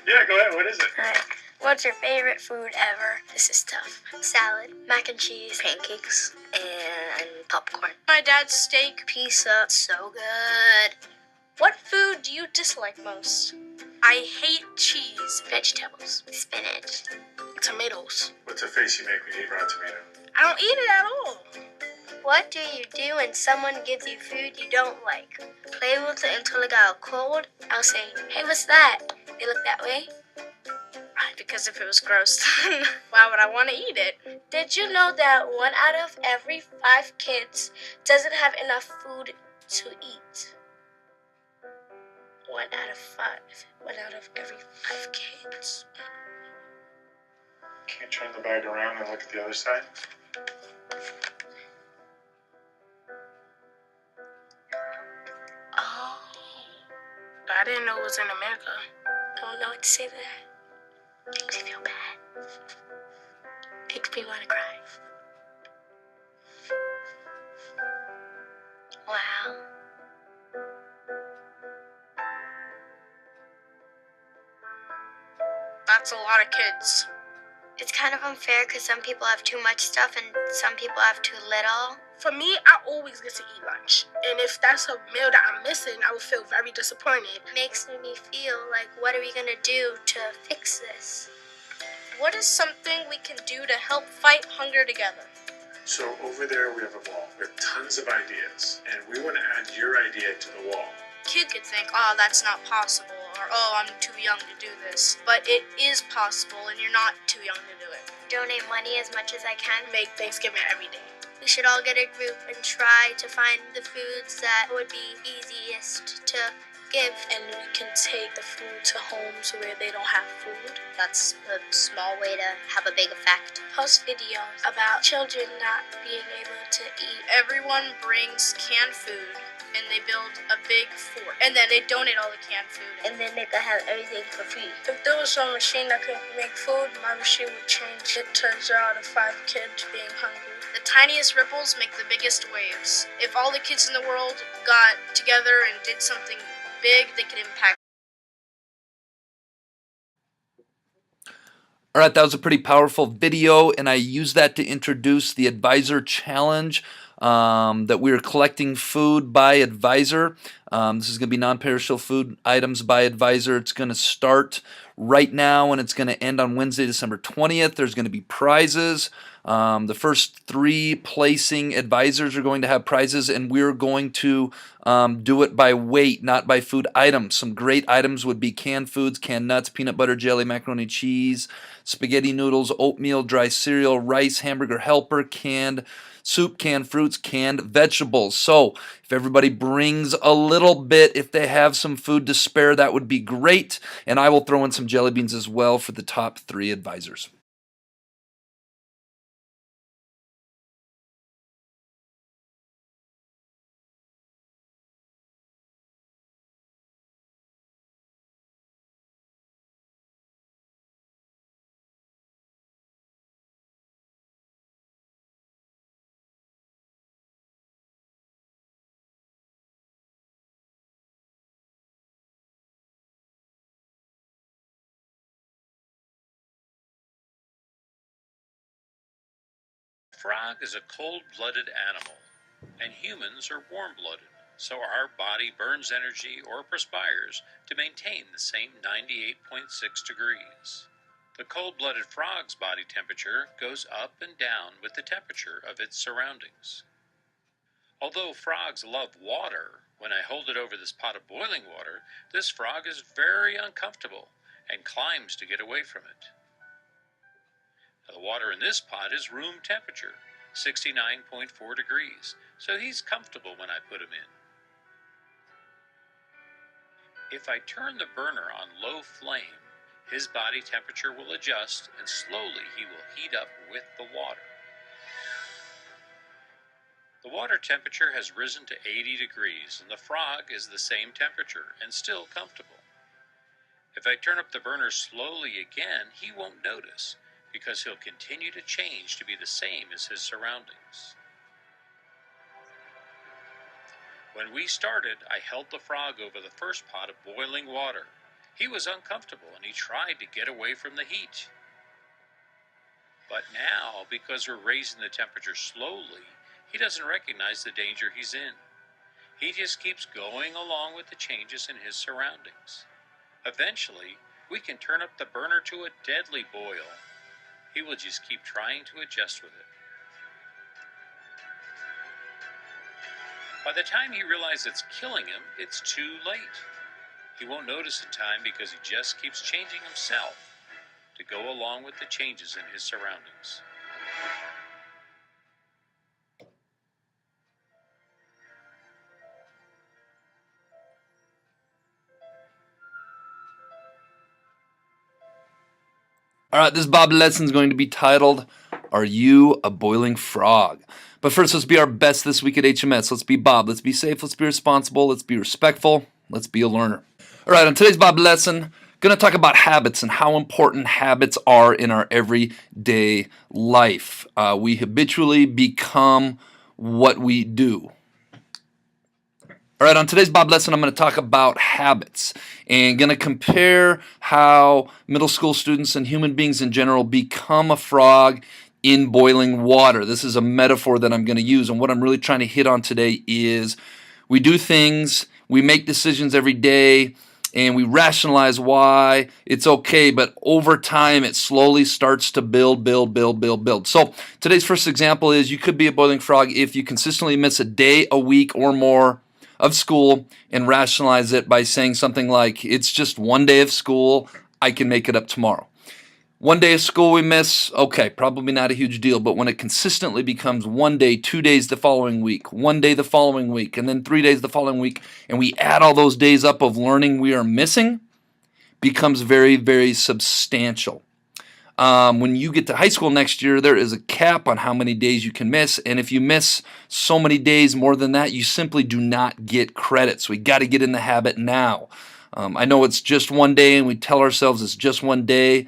Yeah, go ahead. What is it? Alright. What's your favorite food ever? This is tough. Salad, mac and cheese, pancakes, and popcorn. My dad's steak, pizza, so good. What food do you dislike most? I hate cheese. Vegetables, spinach, tomatoes. What's the face you make when you eat raw tomato? I don't eat it at all. What do you do when someone gives you food you don't like? Play with it until it got cold. I'll say, hey, what's that? They look that way. Because if it was gross, why would I want to eat it? Did you know that 1 out of every 5 kids doesn't have enough food to eat? 1 out of 5. 1 out of every 5 kids. Can you turn the bag around and look at the other side? Oh. I didn't know it was in America. I don't know what to say to that. Makes me feel bad. Makes me want to cry. Wow. That's a lot of kids. It's kind of unfair because some people have too much stuff and some people have too little. For me, I always get to eat lunch. And if that's a meal that I'm missing, I would feel very disappointed. Makes me feel like, what are we going to do to fix this? What is something we can do to help fight hunger together? So over there we have a wall with tons of ideas, and we want to add your idea to the wall. Kid could think, oh, that's not possible, or oh, I'm too young to do this. But it is possible, and you're not too young to do it. Donate money as much as I can. Make Thanksgiving every day. We should all get a group and try to find the foods that would be easiest to give. And we can take the food to homes where they don't have food. That's a small way to have a big effect. Post videos about children not being able to eat. Everyone brings canned food, and they build a big fort. And then they donate all the canned food. And then they can have everything for free. If there was a machine that could make food, my machine would change it to 0 to 5 kids being hungry. The tiniest ripples make the biggest waves. If all the kids in the world got together and did something big, they could impact. All right, that was a pretty powerful video, and I used that to introduce the Advisor Challenge, that we are collecting food by advisor. This is going to be non-perishable food items by advisor. It's going to start right now, and it's going to end on Wednesday, December 20th. There's going to be prizes. The first 3 placing advisors are going to have prizes, and we're going to do it by weight, not by food items. Some great items would be canned foods, canned nuts, peanut butter, jelly, macaroni, cheese, spaghetti noodles, oatmeal, dry cereal, rice, hamburger helper, canned soup, canned fruits, canned vegetables. So if everybody brings a little bit, if they have some food to spare, that would be great. And I will throw in some jelly beans as well for the top 3 advisors. Frog is a cold-blooded animal, and humans are warm-blooded, so our body burns energy or perspires to maintain the same 98.6 degrees. The cold-blooded frog's body temperature goes up and down with the temperature of its surroundings. Although frogs love water, when I hold it over this pot of boiling water, this frog is very uncomfortable and climbs to get away from it. The water in this pot is room temperature, 69.4 degrees, so he's comfortable when I put him in. If I turn the burner on low flame, his body temperature will adjust and slowly he will heat up with the water. The water temperature has risen to 80 degrees and the frog is the same temperature and still comfortable. If I turn up the burner slowly again, he won't notice, because he'll continue to change to be the same as his surroundings. When we started, I held the frog over the first pot of boiling water. He was uncomfortable and he tried to get away from the heat. But now, because we're raising the temperature slowly, he doesn't recognize the danger he's in. He just keeps going along with the changes in his surroundings. Eventually, we can turn up the burner to a deadly boil. He will just keep trying to adjust with it. By the time he realizes it's killing him, it's too late. He won't notice in time because he just keeps changing himself to go along with the changes in his surroundings. All right, this B.O.B lesson is going to be titled, Are You a Boiling Frog? But first, let's be our best this week at HMS. Let's be B.O.B. Let's be safe. Let's be responsible. Let's be respectful. Let's be a learner. All right, on today's B.O.B lesson, going to talk about habits and how important habits are in our everyday life. We habitually become what we do. All right, on today's B.O.B lesson, I'm going to talk about habits and going to compare how middle school students and human beings in general become a frog in boiling water. This is a metaphor that I'm going to use, and what I'm really trying to hit on today is we do things, we make decisions every day, and we rationalize why it's okay, but over time it slowly starts to build. So today's first example is you could be a boiling frog if you consistently miss a day, a week, or more of school and rationalize it by saying something like, it's just one day of school, I can make it up tomorrow. One day of school we miss, okay, probably not a huge deal, but when it consistently becomes 1 day, 2 days the following week, 1 day the following week, and then 3 days the following week, and we add all those days up of learning we are missing, becomes very substantial. When you get to high school next year, there is a cap on how many days you can miss, and if you miss so many days more than that, you simply do not get credit. So we got to get in the habit now. I know it's just 1 day, and we tell ourselves it's just 1 day,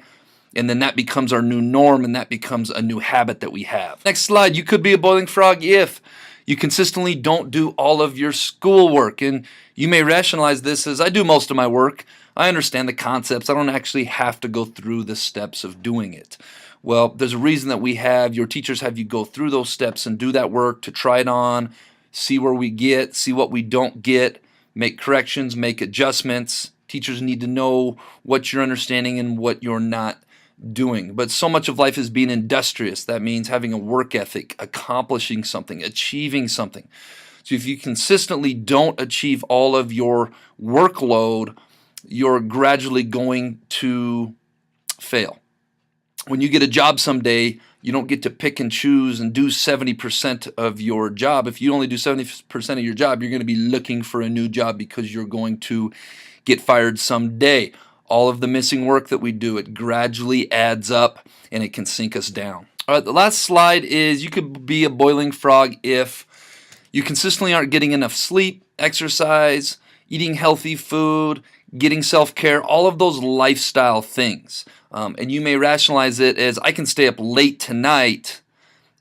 and then that becomes our new norm, and that becomes a new habit that we have. Next slide. You could be a boiling frog if you consistently don't do all of your schoolwork, and you may rationalize this as, I do most of my work. I understand the concepts. I don't actually have to go through the steps of doing it. Well, there's a reason that your teachers have you go through those steps and do that work to try it on, see where we get, see what we don't get, make corrections, make adjustments. Teachers need to know what you're understanding and what you're not doing. But so much of life is being industrious. That means having a work ethic, accomplishing something, achieving something. So if you consistently don't achieve all of your workload, you're gradually going to fail. When you get a job someday, you don't get to pick and choose and do 70% of your job. If you only do 70% of your job, you're going to be looking for a new job because you're going to get fired someday. All of the missing work that we do, it gradually adds up and it can sink us down. All right, the last slide is you could be a boiling frog if you consistently aren't getting enough sleep, exercise, eating healthy food, getting self-care, all of those lifestyle things. And you may rationalize it as, I can stay up late tonight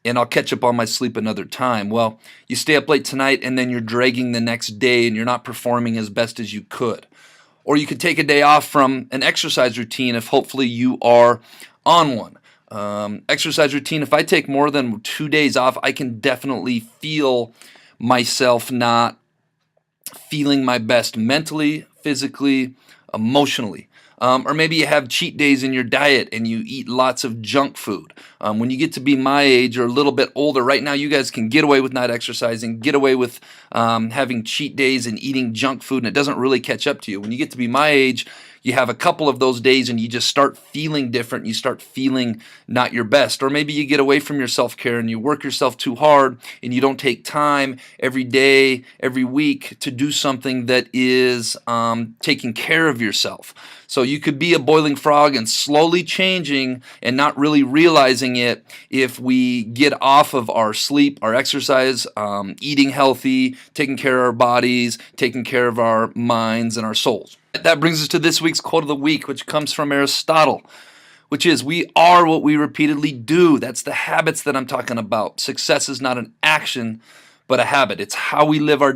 and I'll catch up on my sleep another time. Well, you stay up late tonight and then you're dragging the next day and you're not performing as best as you could. Or you could take a day off from an exercise routine if hopefully you are on one. Exercise routine, if I take more than 2 days off, I can definitely feel myself not feeling my best mentally, physically, emotionally. Or maybe you have cheat days in your diet and you eat lots of junk food. When you get to be my age or a little bit older, right now you guys can get away with not exercising, get away with having cheat days and eating junk food, and it doesn't really catch up to you. When you get to be my age, you have a couple of those days and you just start feeling different. You start feeling not your best. Or maybe you get away from your self-care and you work yourself too hard and you don't take time every day, every week to do something that is taking care of yourself. So you could be a boiling frog and slowly changing and not really realizing it if we get off of our sleep, our exercise, eating healthy, taking care of our bodies, taking care of our minds and our souls. That brings us to this week's quote of the week, which comes from Aristotle, which is, we are what we repeatedly do. That's the habits that I'm talking about. Success is not an action, but a habit. It's how we live our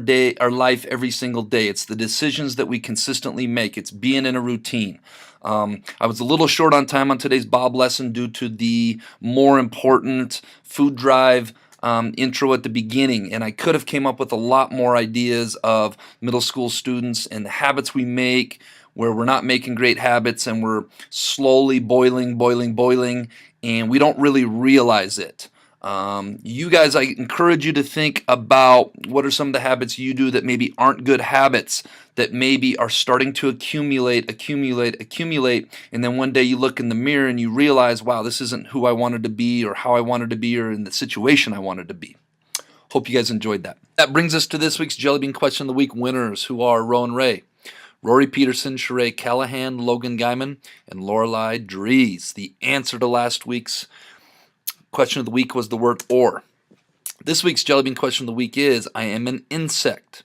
life every single day. It's the decisions that we consistently make. It's being in a routine. I was a little short on time on today's B.O.B lesson due to the more important food drive intro at the beginning, and I could have came up with a lot more ideas of middle school students and the habits we make where we're not making great habits and we're slowly boiling, and we don't really realize it. You guys, I encourage you to think about what are some of the habits you do that maybe aren't good habits, that maybe are starting to accumulate, and then one day you look in the mirror and you realize, wow, this isn't who I wanted to be or how I wanted to be or in the situation I wanted to be. Hope you guys enjoyed that. That brings us to this week's Jellybean Question of the Week winners, who are Rowan Ray, Rory Peterson, Sheree Callahan, Logan Guyman, and Lorelei Dries. The answer to last week's question of the week was the word or. This week's Jellybean Question of the Week is, I am an insect.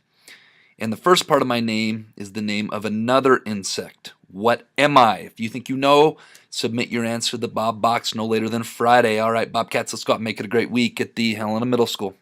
And the first part of my name is the name of another insect. What am I? If you think you know, submit your answer to the B.O.B box no later than Friday. All right, Bobcats, let's go out and make it a great week at the Helena Middle School.